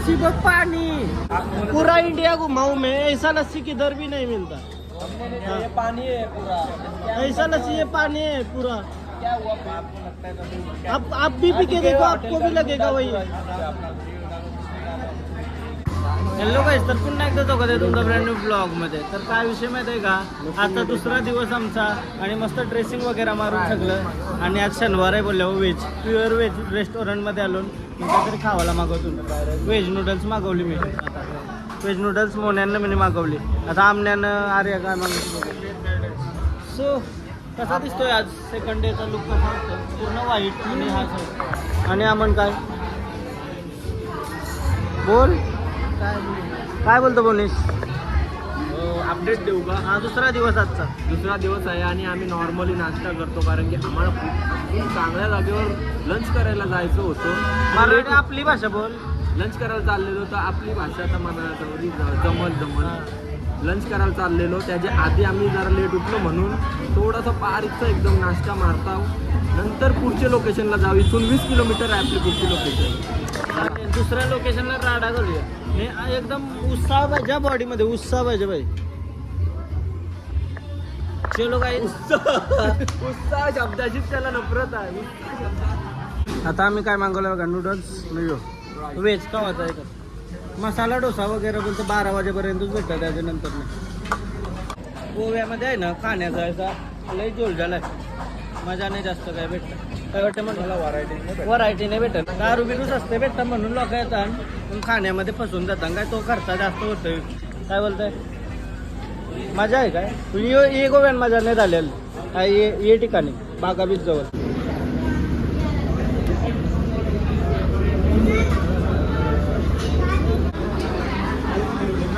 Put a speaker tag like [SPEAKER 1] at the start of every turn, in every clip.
[SPEAKER 1] लस्सी बस पानी पूरा इंडिया घुमाऊं मैं, ऐसा लस्सी किधर भी नहीं मिलता।
[SPEAKER 2] ये पानी है पूरा,
[SPEAKER 1] ऐसा लस्सी ये पानी है पूरा।
[SPEAKER 2] क्या हुआ आपको लगता है कभी?
[SPEAKER 1] आप भी पी के देखो, आपको भी लगेगा वही। हॅलो गाईस, तर पुन्हा एकदा तो कधी तुमचा ब्रँड न्यू ब्लॉगमध्ये. तर काय विषय माहिती आहे का, आता दुसरा दिवस आमचा आणि मस्त ड्रेसिंग वगैरे मारून सगळं. आणि आज शनिवार आहे बोलले, व्हेज प्युअर व्हेज रेस्टॉरंटमध्ये आलो. मी काहीतरी खावायला मागवतो. व्हेज नूडल्स मागवली मी. व्हेज नूडल्स मोन्यानं मी मागवली. आता आमण्यानं आर्या काय मागवली. सो कसा दिसतोय आज सेकंड डेचा लुक कसा असतो, पूर्ण व्हाईट आणि हा आणि आमन काय बोल, काय बोलतो बोनीस?
[SPEAKER 2] अपडेट देऊ का?
[SPEAKER 1] हा दुसरा दिवस आजचा.
[SPEAKER 2] दुसरा दिवस आहे आणि आम्ही नॉर्मली नाश्ता करतो, कारण की आम्हाला खूप चांगल्या जागेवर लंच करायला जायचं होतं.
[SPEAKER 1] मराठी आपली भाषा बोल.
[SPEAKER 2] लंच करायला चाललेलो तर आपली भाषा तर मला जमल लंच करायला चाललेलो. त्याच्या आधी आम्ही जरा लेट उठलो म्हणून थोडंसं पारीचं एकदम नाश्ता मारता, नंतर पुढच्या लोकेशनला जाऊ. इथून 20 किलोमीटर आहे आपली पुढची लोकेशन.
[SPEAKER 1] दुसऱ्या लोकेशनला राडा करूया. हे एकदम उत्साह पाहिजे बॉडीमध्ये, उत्साह पाहिजे भाई. चलो काय
[SPEAKER 2] उत्साह शब्दाचीच त्याला नफरत आहे.
[SPEAKER 1] आता आम्ही काय मागवलं बघा, नूडल्स मिळो व्हेज का होता आहे. मसाला डोसा वगैरे बोलतो 12 वाजेपर्यंतच भेटतात. त्याच्यानंतर नाही. गोव्यामध्ये आहे ना खाण्याचा असा लई जोलजाल आहे. मजा नाही जास्त काय भेटतं. काय वाटतं मला व्हरायटी नाही भेटत. दारू बिरू असते भेटतं म्हणून लोक येतात, पण खाण्यामध्ये फसून जातात. काय तो खर्चा जास्त होतोय. काय बोलताय, मजा आहे काय? ये गोव्यान मजा नाही झालेली काय. ये ठिकाणी बागा बीच जवळ.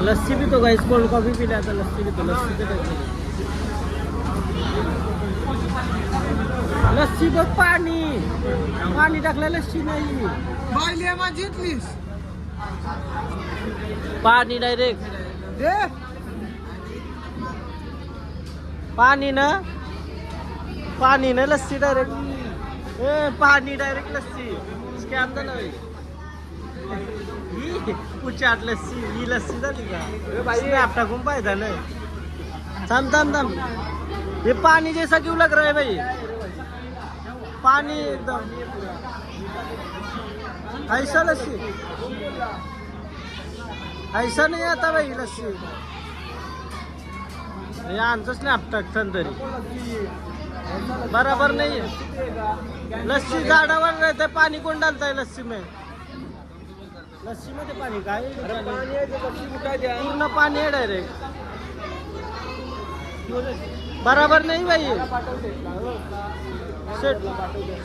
[SPEAKER 1] लस्सी पितो गाईस, कोल्ड कॉफी पिली आता लस्सी पितो. लस्सी बघ पाणी टाकलं, लस्सी नाही. पाणी डायरेक्ट पाणी ना लस्सी डायरेक्ट. पाणी डायरेक्ट लस्सी स्कॅम झाला भाई. उचाट लस्सी ही लस्सी झाली का? स्नॅप टाकून पाहिजे ना. थांब ये पानी जैसा क्यों लग रहा है भाई? पानी एकदम ऐसा लस्सी ऐसा नहीं आता भाई लस्सी. आमचं स्नॅप टाकतं तरी बराबर नहीं है. लस्सी झाडावर रहते, पानी कोण डालताय लस्सी में? लस्सी मध्ये पाणी काय? पूर्ण पाणी आहे डायरेक्ट. बराबर नहीं भाई.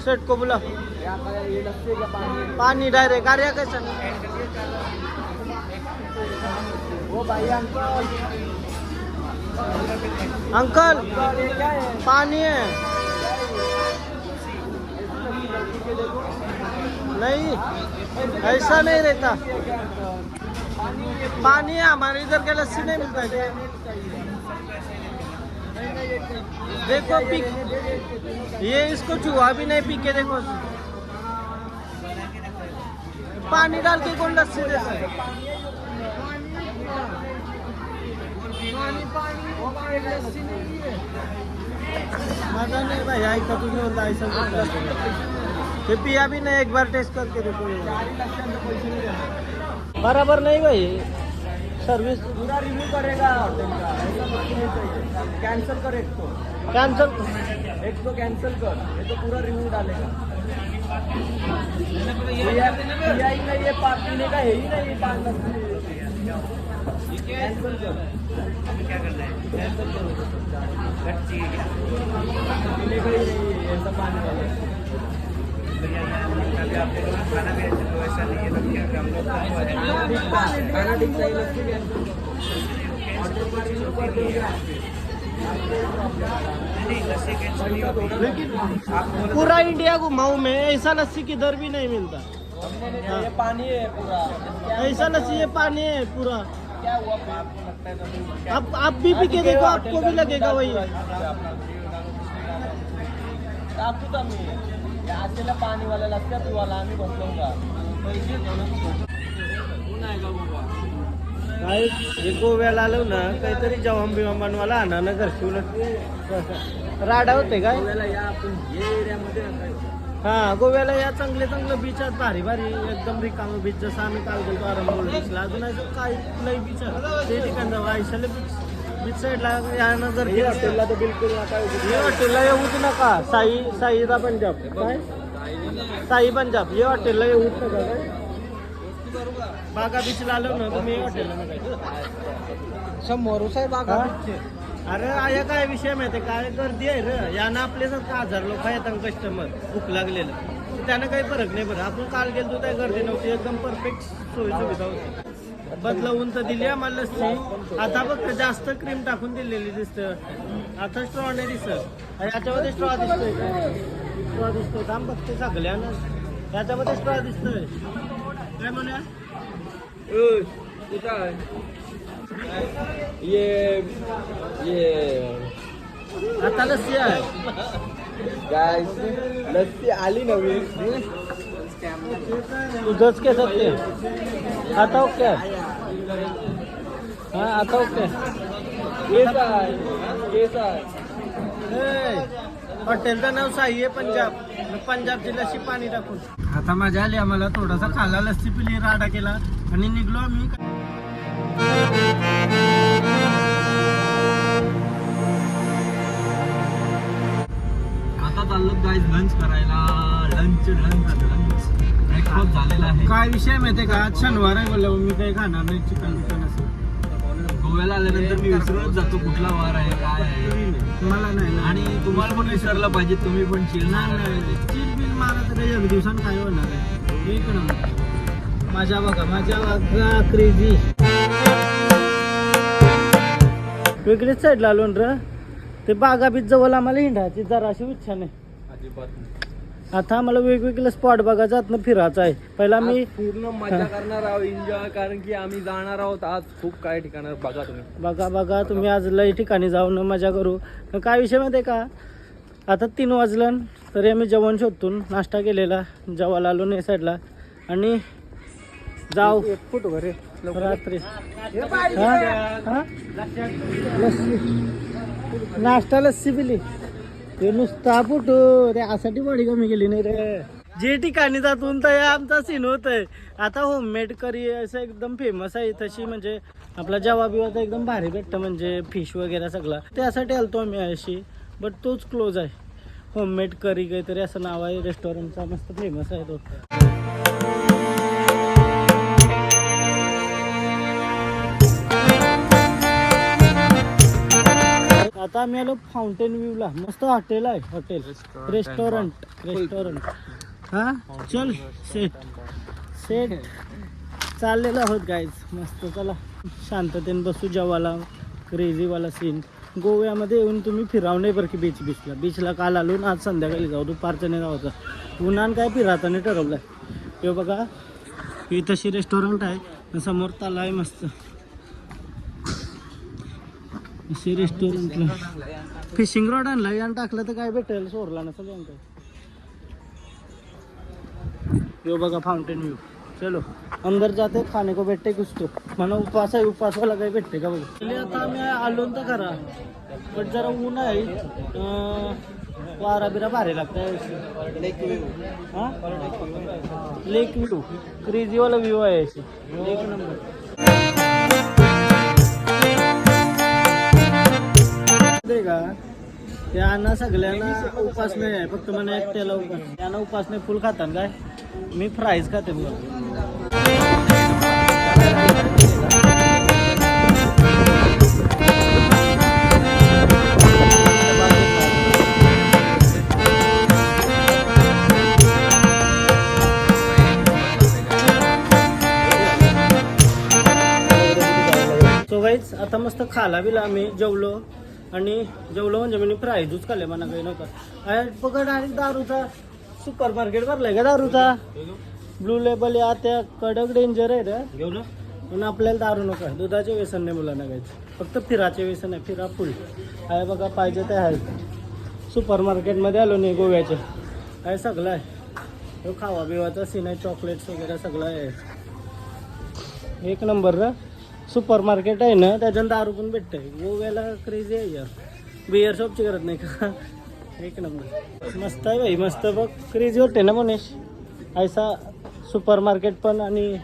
[SPEAKER 1] सेट को बोला पानी डायरेक्ट. अरे कैसा वो भाई अंकल पानी है नहीं, ऐसा नहीं रहता. पानी है हमारे इधर के लस्सी नहीं मिलता है. देखो पी, ये इसको चूहा भी नहीं पी के देखो. पानी डाल के कौन लस्सी देता है? मजा नहीं भाई. ऐसा तुझे होता ऐसा ये पिया भी नहीं. एक बार टेस्ट करके देखो. बराबर नहीं भाई. सर्विस
[SPEAKER 2] पूरा रिव्यू करेगा होटल का, कैंसिल कर. एक तो कैंसिल कर, ये तो पूरा रिव्यू डालेगा. ही नहीं है, पीने का है ही नहीं. कैंसिल कर. क्या करना है? कैंसिल करो. पीने का ही नहीं है ऐसा पानी वाला. खाना भी ऐसा नहीं है, तो क्या हम लोग खाना ठीक चाहिए.
[SPEAKER 1] लेकिन पूरा इंडिया घुमाऊं मैं, ऐसा लस्सी किधर भी नहीं मिलता.
[SPEAKER 2] ये पानी है पूरा,
[SPEAKER 1] ऐसा लस्सी ये पानी है पूरा.
[SPEAKER 2] क्या हुआ आपको लगता है कभी?
[SPEAKER 1] आप भी पी के देखो, आपको भी लगेगा वही.
[SPEAKER 2] आपको तो मी पाणी वाला लक्षात वाला आम्ही बसलो का पैसे
[SPEAKER 1] काय हे गोव्याला आलो ना काहीतरी जेवण बिवण बनवायला आणा ना घरची राडा होते काय
[SPEAKER 2] या आपण हे एरियामध्ये
[SPEAKER 1] हा गोव्याला या चांगले चांगलं बीच आहेत भारी भारी एकदम रिकामं बीच जसं आम्ही काल गेलो आरंभोल बीचला अजून असं काही कुठलंही बीच आहे ते ठिकाण जाऊ आयशाला बीच बीच साईडला यानं जर
[SPEAKER 2] हॉटेलला तर बिलकुल नका
[SPEAKER 1] हे हॉटेलला येऊच नका साईदा पंजाब काय साई पंजाब हे हॉटेलला येऊच नका काय बागा बीचला आलो ना तुम्ही हॉटेलला नका
[SPEAKER 2] समोर साहेब
[SPEAKER 1] हा? अरे आया काय विषय माहिती काय गर्दी आहे रे यानं आपल्यासारखं 1000 लोक येतात कस्टमर भूक लागलेलं त्यानं काही फरक नाही बरं आपण काल गेलो त्या गर्दी नव्हती एकदम परफेक्ट सोयी सुविधा होती बदलवून तर दिली आम्हाला लस्सी आता बघ जास्त क्रीम टाकून दिलेली दिसतं आता स्ट्रॉ नाही दिसत याच्यामध्ये स्ट्रॉ दिसतोय स्ट्रॉ दिसतोय थांब बघते सगळ्यानं याच्यामध्ये स्ट्रॉ दिसतोय काय म्हणूया आता लस्सी आहे
[SPEAKER 2] लस्सी आली नवीन
[SPEAKER 1] तुझंच के सत्य आता ओके हा आता ओके हॉटेलचं नाव साई आहे पंजाबची लस्सी पाणी टाकून आता मजा आली आम्हाला थोडासा खाला लस्सी पिली राडा केला आणि निघलो आम्ही
[SPEAKER 2] आता चाललो गाईज लंच करायला लंच ब्रेकफास्ट झालेला आहे
[SPEAKER 1] काय विषय माहितीये का आज शनिवार आहे बोललो मी काही खाणार नाही चिकन बिकन असं
[SPEAKER 2] गोव्याला आल्यानंतर मी विसरूनच जातो कुठला वार आहे काय आहे
[SPEAKER 1] मला नाही
[SPEAKER 2] आणि तुम्हाला पण विसरलं पाहिजे तुम्ही पण चिल
[SPEAKER 1] नाही चिल बिल मारा तर एक दिवसानं काय होणार आहे एक नंबर माझ्या बघा क्रेझी वेगळीच साईडला आलो र ते बागा बीच जवळ आम्हाला हिंडायची जराशी इच्छा नाही
[SPEAKER 2] अजिबात
[SPEAKER 1] आता आम्हाला वेगवेगळे स्पॉट बघायचं आतनं फिरायचं आहे पहिला मी
[SPEAKER 2] पूर्ण मजा करणार आहोत एन्जॉय कारण की आम्ही जाणार आहोत आज खूप काही ठिकाणी बघा तुम्ही
[SPEAKER 1] बघा तुम्ही आज लई ठिकाणी जाऊन मजा करू काय विषय माहिती आहे का आता 3 वाजलं तरी आम्ही जेवण शोधतून नाश्ता केलेला जेवायला आलो नाही साईडला आणि जाऊ रात्री लस्सी नाश्ता लस्सी पिली ते नुसता फुटो त्यासाठी बॉडी कमी केली नाही रे जे ठिकाणी जातून तर आमचा सीन होत आहे आता होममेड करी असं एकदम फेमस आहे तशी म्हणजे आपला जेवा बिवाचा एकदम भारी भेटतं म्हणजे फिश वगैरे सगळं त्यासाठी आलतो आम्ही अशी बट तोच क्लोज आहे होममेड करी काहीतरी असं नाव आहे रेस्टॉरंटचा मस्त फेमस आहे तो आता आम्ही आलो फाउंटेन व्ह्यूला मस्त हॉटेल आहे रेस्टॉरंट हा चल सेट चाललेलो आहोत गाईज मस्त चला शांततेने बसू जेवायला क्रेझीवाला सीन गोव्यामध्ये येऊन तुम्ही फिराव नाही बरं की बीचला काल आलो ना आज संध्याकाळी जाऊ दुपारचं नाही जायचं उन्हान काय फिरायचं नाही ठरवलं हे बघा ही तशी रेस्टॉरंट आहे समोर तला आहे मस्त असे रेस्टॉरंटला फिशिंग रॉड आणला यानं टाकलं तर काय भेटेल सोरला नसेल यांना यो बघा फाउंटेन व्यू चलो अंदर जाते खाने को भेटते कुछ तो मला उपवास वाला काही भेटते का बघा आता आम्ही आलो तर खरा पण जरा ऊन आहे वारा बिरा भारी लागतं लेक व्ह्यू क्रेझीवाला व्ह्यू आहे एक नंबर का त्यांना सगळ्यांना उपास नाही आहे फक्त मला एकट्याला उपास त्यांना उपास नाही फुल खातात काय मी फ्राईज खाते सो गाईज आता मस्त खाला बिला आम्ही जेवलो म्हणजे मी फ्राईजच खाल्ले मला काही नव्हतं बघा डायरेक्ट दारूचा सुपर मार्केट भरलाय का दारूचा ब्लू लेबल या त्या कडक डेंजर आहे रे घेऊन पण आपल्याला दारू नको आहे दुधाचे व्यसन नाही मुलांना घ्यायचं फक्त फिराचे व्यसन आहे फिरा फुल आहे बघा पाहिजे ते आहे सुपर मार्केटमध्ये आलो नाही गोव्याचे आहे सगळं आहे तो खावा बिवाचा सीन आहे चॉकलेट्स वगैरे सगळं आहे एक नंबर ना. सुपर मार्केट आहे ना, त्याच्यानं दारू पण भेटतंय. गोव्याला क्रेझी आहे यार. बिअर शॉपची करत नाही का? एक नंबर मस्त आहे भाई, मस्त बघ. क्रेझी वाटते ना मनीष, ऐसा सुपर मार्केट पण आणि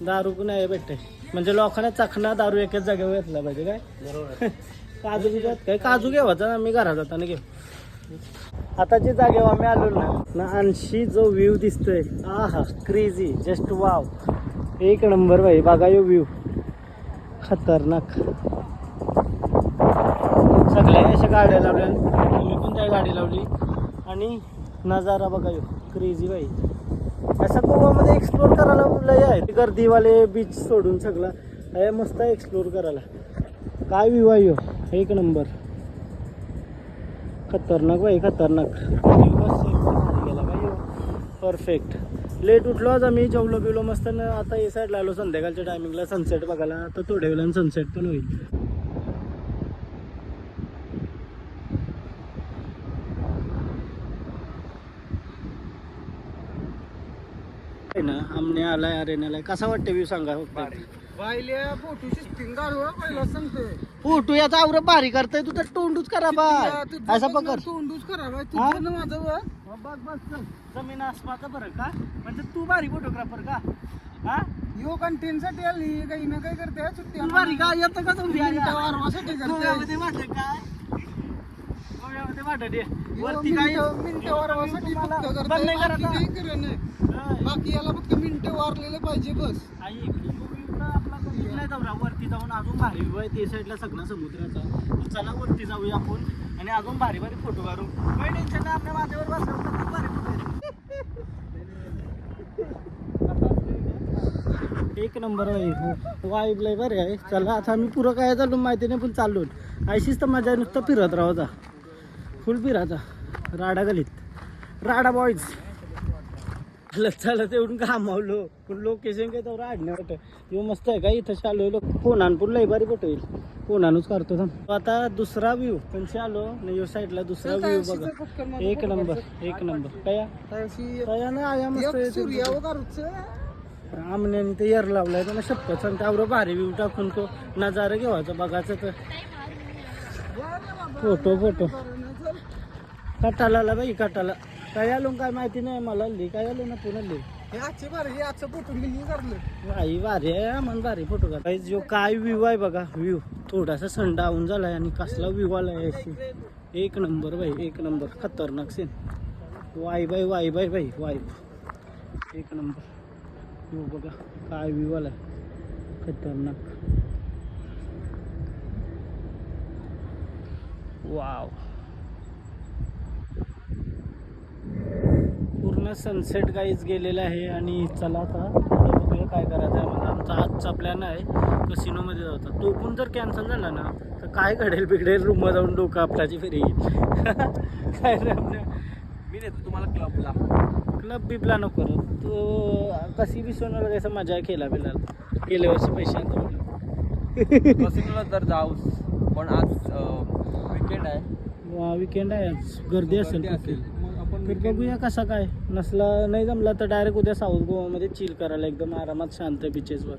[SPEAKER 1] दारू पण आहे भेटते. म्हणजे लोकांना चखना दारू एकाच जागेवर घेतला पाहिजे काय. बरोबर. काजू बिजत काय, काजू घेवायचा आम्ही घरात जाताना घेऊ. आता जे जागेवर आम्ही आलो ना, आणशी जो व्ह्यू दिसतोय, हा क्रेझी, जस्ट वाव. एक नंबर भाई, बघा यो व्ह्यू खतरनाक. सगळ्या अशा गाड्या लावल्या, मी पण त्या गाडी लावली आणि नजारा बघा यो क्रेझी भाई. असं गोवामध्ये एक्सप्लोर करायला लय आहे. गर्दीवाले बीच सोडून सगळं आहे मस्त आहे एक्सप्लोर करायला. काय व्ह्यू आहे यो, एक नंबर खतरनाक भाई, खतरनाक. गेला भाई यो परफेक्ट. लेट उठलो आज आम्ही, जेवलो बिवलो मस्त ना. आता हे साईडला आलो संध्याकाळच्या टायमिंगला सनसेट बघायला. आता थोड्या वेळानं सनसेट पण होईल. ना आमने आलाय अरेनाला. कसा वाटतं व्ह्यू सांगा. फोटो याचा आवरं भारी करताय तू, तर तोंडूच करा बाय. असा पकड तोंडूच करा बाय. बघ बस जमीन आसमानाचा फरक का, म्हणजे तू भारी फोटोग्राफर का? हा यो कंटेंट साठी आली काही ना काही करते सुट्टी भारी का येतं का तुम्ही वारवासाठी करते वाटत काय गोव्यामध्ये वाटत वरती काय मिनिटं वारवासाठी फक्त करते, बाकी काही करत नाही. बाकी याला फक्त मिनिटं वारलेलं पाहिजे बस. आपला नाही दौरा वरती जाऊन अजून भारी व्ह्यू आहे. ते साईडला सगळा समुद्राचा. चला वरती जाऊया आपण आणि अजून भारी भारी फोटो काढू. काही टेन्शन नाही, आपल्या माझ्यावर बसलं तर खूप भारी फोटो. एक नंबर आहे, वाईब लय बरे आहे. चला आता आम्ही पुरं काय चालू माहिती नाही, पण चाललो अशीच तर मजा नुसतं फिरत राहायचा, फुल फिरायचा. राडा गलीत राडा बॉईज चालत येऊन घामावलो. पण लोकेशन काय तर आडणे वाटत येऊ मस्त आहे का. इथं आलो लोक कोणानपूर लय भारी फोटो येईल. कोणानूच करतो थांब. आता दुसरा व्ह्यू पण आलो नाही साईडला दुसरा व्ह्यू बघा. एक नंबर, एक नंबर. कया ना आया मस्त आमने ते एर लावलाय त्याला शपथ सांगते. आवडं भारी व्ह्यू टाकून तो नजारा घेवायचा बघायचं. तर फोटो फोटो कटाला बाई, कटाला काय आलो काय माहिती नाही मला. काय आलो ना पुन्हा भाई भारी आहे मन, भारी फोटो काढ. जो काय व्ह्यू आहे बघा, व्ह्यू थोडासा सन डाऊन झालाय आणि कसला व्ह्यू आलाय. एक नंबर भाई, एक नंबर खतरनाक सीन. वाई बाई वाई बाई बाई वाईब एक नंबर. व्ह्यू बघा काय व्ह्यू आलाय खतरनाक. वाव पूर्ण सनसेट काहीच गेलेलं आहे. आणि चला आता बघूया काय करायचं आहे. मला आमचा आजचा प्लॅन आहे कसिनोमध्ये जायचा. तो पण जर कॅन्सल झाला ना तर काय घडेल बिघडेल, रूममध्ये जाऊन डोकं आपल्याची फिरी काय रे आपल्या.
[SPEAKER 2] मी नेतो तुम्हाला क्लबला.
[SPEAKER 1] क्लब बिबला नको करू तो. कशी बी सोनाला कसं मजा केला बिला गेल्या वर्षी पैसे आणतो
[SPEAKER 2] कसिनोला तर जाऊ, पण आज विकेंड आहे.
[SPEAKER 1] विकेंड आहे आज, गर्दी असेल. तर बघूया कसा काय. नसला नाही जमला तर डायरेक्ट उद्या साऊथ गोवामध्ये चिल करायला एकदम आरामात शांत बीचेसवर.